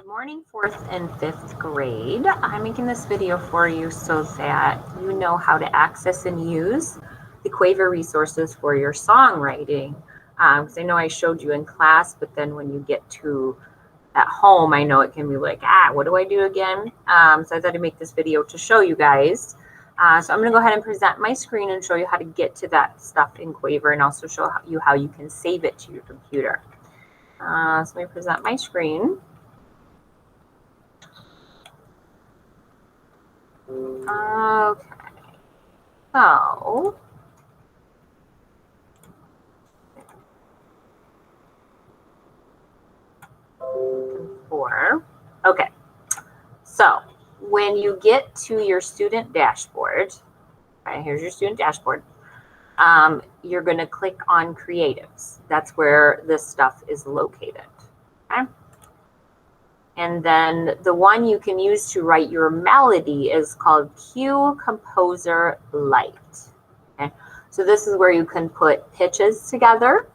Good morning, 4th and 5th grade. I'm making this video for you so that you know how to access and use the Quaver resources for your songwriting. Because I know I showed you in class, but then when you get to at home, I know it can be like, what do I do again? So I thought I'd make this video to show you guys. So I'm going to go ahead and present my screen and show you how to get to that stuff in Quaver and also show you how you can save it to your computer. So let me present my screen. Okay, so okay, so when you get to your student dashboard, okay, here's your student dashboard, you're going to click on creatives. That's where this stuff is located. Okay. And then the one you can use to write your melody is called Cue Composer Lite. Okay. So this is where you can put pitches together.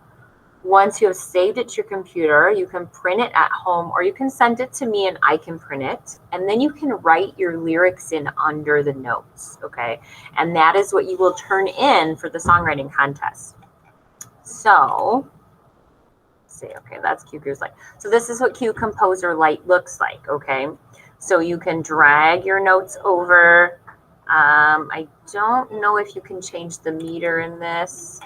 Once you have saved it to your computer, you can print it at home or you can send it to me and I can print it. And then you can write your lyrics in under the notes, okay? And that is what you will turn in for the songwriting contest. So, let's see, okay, that's Cue Composer Lite. So this is what Cue Composer Lite looks like, okay? So you can drag your notes over. I don't know if you can change the meter in this.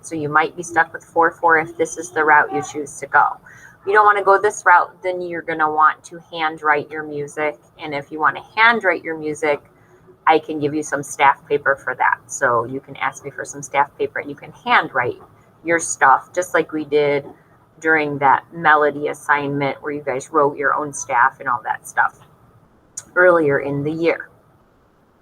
So you might be stuck with 4/4 if this is the route you choose to go. If you don't want to go this route, then you're going to want to handwrite your music. And if you want to handwrite your music, I can give you some staff paper for that. So you can ask me for some staff paper and you can handwrite your stuff just like we did during that melody assignment where you guys wrote your own staff and all that stuff earlier in the year.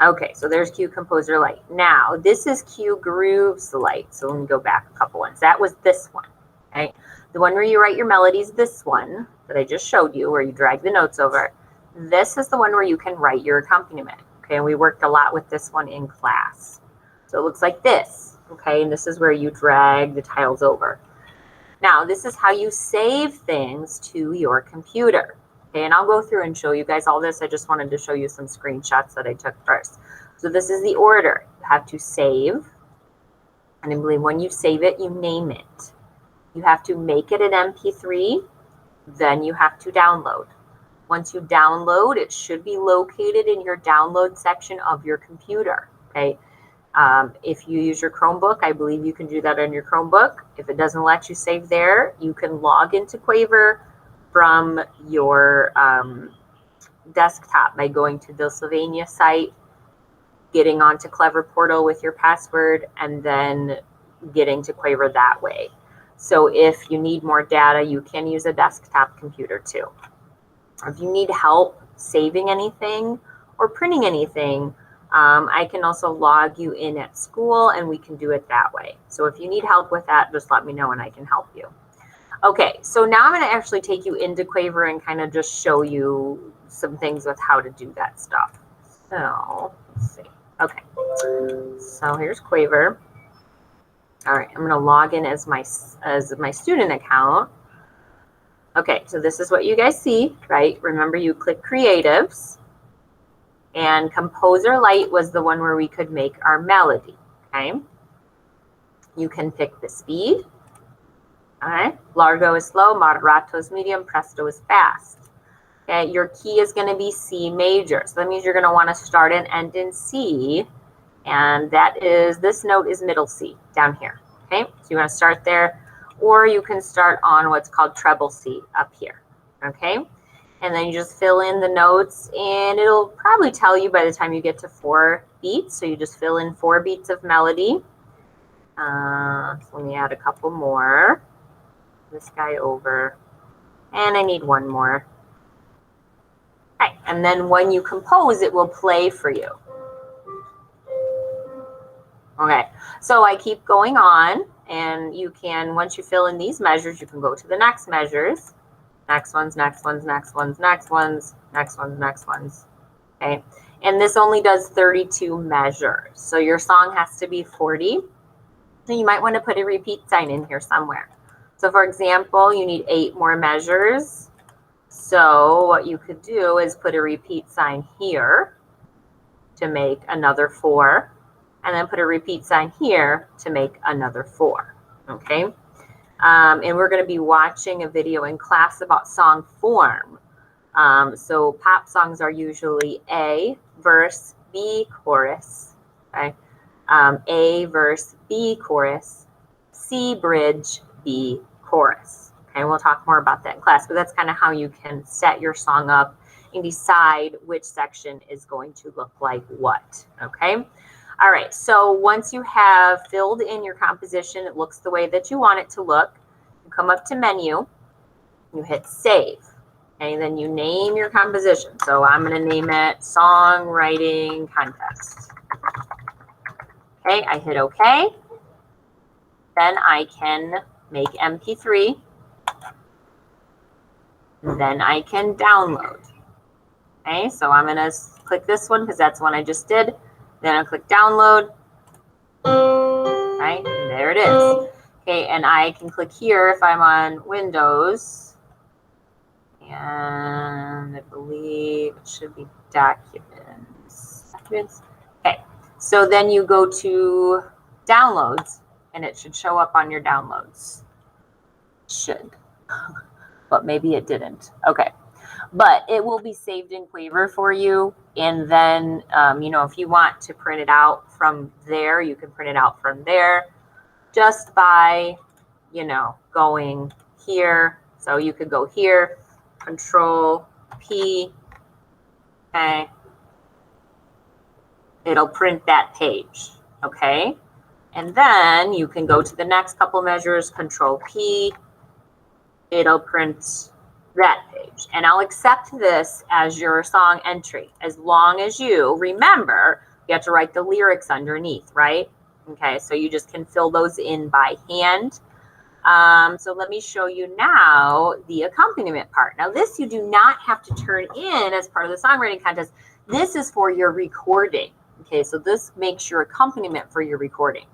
Okay, so there's Cue Composer Lite. Now, this is Cue Grooves Lite. So let me go back a couple ones. That was this one, okay? The one where you write your melodies, this one that I just showed you, where you drag the notes over. This is the one where you can write your accompaniment, okay? And we worked a lot with this one in class. So it looks like this, okay? And this is where you drag the tiles over. Now, this is how you save things to your computer. Okay, and I'll go through and show you guys all this. I just wanted to show you some screenshots that I took first. So this is the order. You have to save. And I believe when you save it, you name it. You have to make it an MP3. Then you have to download. Once you download, it should be located in your download section of your computer. Okay. If you use your Chromebook, I believe you can do that on your Chromebook. If it doesn't let you save there, you can log into Quaver from your desktop by going to the Sylvania site, getting onto Clever Portal with your password, and then getting to Quaver that way. So if you need more data, you can use a desktop computer too. If you need help saving anything or printing anything, I can also log you in at school and we can do it that way. So if you need help with that, just let me know and I can help you. Okay, so now I'm going to actually take you into Quaver and kind of just show you some things with how to do that stuff. So, let's see. Okay, so here's Quaver. All right, I'm going to log in as my student account. Okay, so this is what you guys see, right? Remember, you click Creatives. And Composer Lite was the one where we could make our melody, okay? You can pick the speed. All right, largo is slow, moderato is medium, presto is fast. Okay, your key is going to be C major. So that means you're going to want to start and end in C. And that is, this note is middle C down here. Okay, so you want to start there. Or you can start on what's called treble C up here. Okay, and then you just fill in the notes and it'll probably tell you by the time you get to 4 beats. So you just fill in 4 beats of melody. So let me add a couple more. This guy over, and I need one more. Okay, and then when you compose, it will play for you. Okay, so I keep going on, and you can, once you fill in these measures, you can go to the next measures. Next ones, next ones, next ones, next ones, next ones, next ones. Okay, and this only does 32 measures. So your song has to be 40. So you might want to put a repeat sign in here somewhere. So for example, you need 8 more measures. So what you could do is put a repeat sign here to make another 4, and then put a repeat sign here to make another 4, okay? And we're going to be watching a video in class about song form. So pop songs are usually A, verse, B, chorus, okay? A, verse, B, chorus, C, bridge, B, chorus. Okay, we'll talk more about that in class, but that's kind of how you can set your song up and decide which section is going to look like what, okay? All right, so once you have filled in your composition, it looks the way that you want it to look. You come up to menu, you hit save, okay? Then you name your composition. So I'm going to name it Songwriting Contest. Okay, I hit OK. Then I can make MP3. Then I can download. Okay, so I'm going to click this one because that's one I just did. Then I'll click download. Right, and there it is. Okay, and I can click here if I'm on Windows. And I believe it should be documents. Okay, so then you go to downloads and it should show up on your downloads. Should. But maybe it didn't. Okay. But it will be saved in Quaver for you. And then, you know, if you want to print it out from there, you can print it out from there just by, you know, going here. So you could go here, Control P, okay. It'll print that page, okay. And then you can go to the next couple measures, Control P, it'll print that page. And I'll accept this as your song entry as long as you remember you have to write the lyrics underneath, right? Okay, so you just can fill those in by hand. So let me show you now the accompaniment part. Now this you do not have to turn in as part of the songwriting contest. This is for your recording. Okay, so this makes your accompaniment for your recording.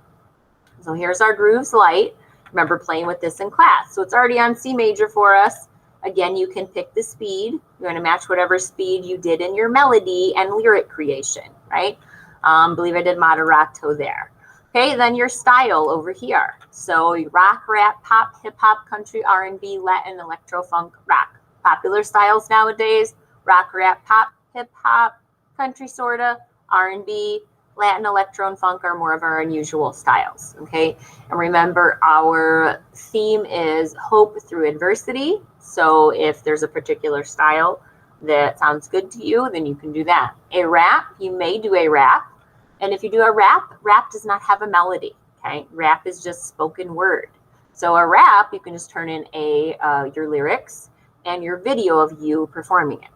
So here's our grooves light. Remember playing with this in class. So it's already on C major for us. Again, you can pick the speed. You're going to match whatever speed you did in your melody and lyric creation, right? Believe I did moderato there. Okay, then your style over here. So rock, rap, pop, hip hop, country, R&B, Latin, electro, funk, rock. Popular styles nowadays: rock, rap, pop, hip hop, country, sorta, R&B, Latin, electro, and funk are more of our unusual styles, okay? And remember, our theme is hope through adversity. So if there's a particular style that sounds good to you, then you can do that. A rap, you may do a rap. And if you do a rap, rap does not have a melody, okay? Rap is just spoken word. So a rap, you can just turn in your lyrics and your video of you performing it.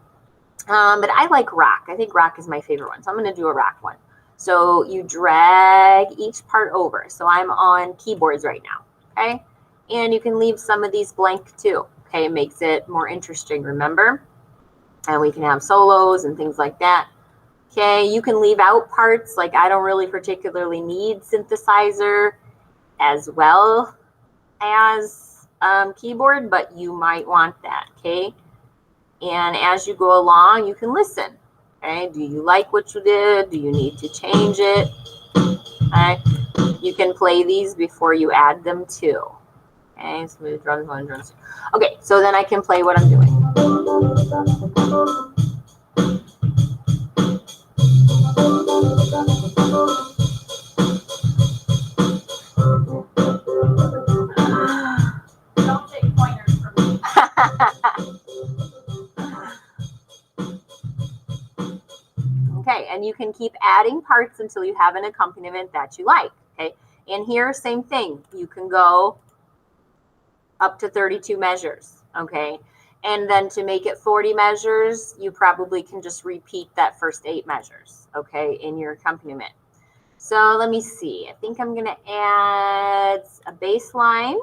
But I like rock. I think rock is my favorite one. So I'm going to do a rock one. So you drag each part over. So I'm on keyboards right now, okay? And you can leave some of these blank too, okay? It makes it more interesting, remember? And we can have solos and things like that. Okay, you can leave out parts, like I don't really particularly need synthesizer as well as keyboard, but you might want that, okay? And as you go along, you can listen, okay? Do you like what you did? Do you need to change it? Okay, you can play these before you add them too. Okay, smooth drums, one drums. Okay, so then I can play what I'm doing. Don't take pointers from me. Okay, and you can keep adding parts until you have an accompaniment that you like, okay? And here, same thing. You can go up to 32 measures, okay? And then to make it 40 measures, you probably can just repeat that first 8 measures, okay, in your accompaniment. So let me see. I think I'm going to add a bass line.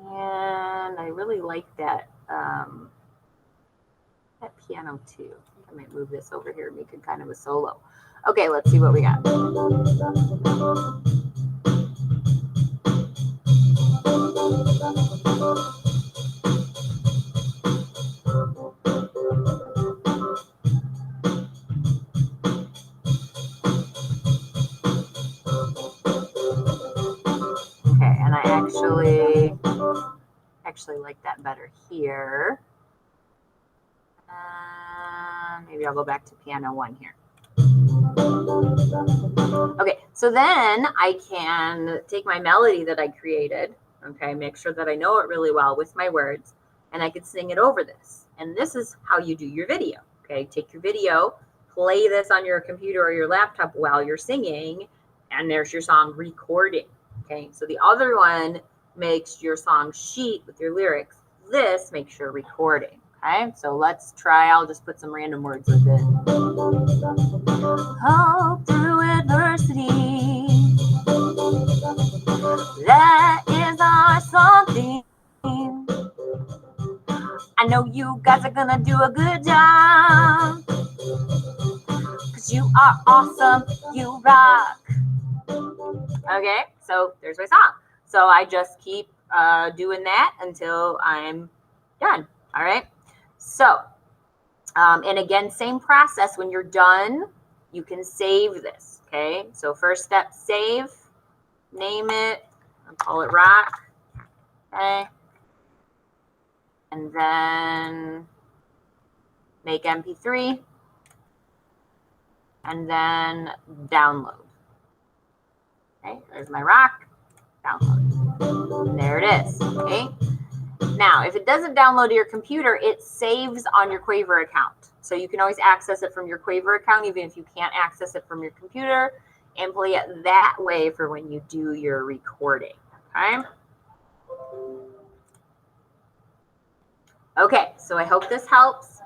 And I really like that, that piano too. I might move this over here and make it kind of a solo. Okay, let's see what we got. Okay, and I actually like that better here. Maybe I'll go back to piano 1 here. Okay, so then I can take my melody that I created, okay, make sure that I know it really well with my words, and I could sing it over this. And this is how you do your video, okay? Take your video, play this on your computer or your laptop while you're singing, and there's your song recording, okay? So the other one makes your song sheet with your lyrics. This makes your recording. Okay, so let's try. I'll just put some random words with it. Hope through adversity, that is our something. I know you guys are gonna do a good job, 'cause you are awesome, you rock. Okay, so there's my song. So I just keep doing that until I'm done. All right, so and again, same process. When you're done, you can save this. Okay, so first step, save, name it, I'll call it rock. Okay, and then make MP3, and then download. Okay, there's my rock, download. And there it is. Okay, now if it doesn't download to your computer, it saves on your Quaver account. So you can always access it from your Quaver account, even if you can't access it from your computer, and play it that way for when you do your recording. Okay. Okay, so I hope this helps.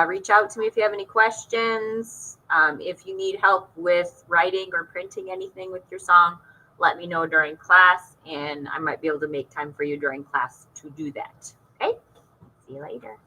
Reach out to me if you have any questions. If you need help with writing or printing anything with your song, let me know during class, and I might be able to make time for you during class to do that. Okay, see you later.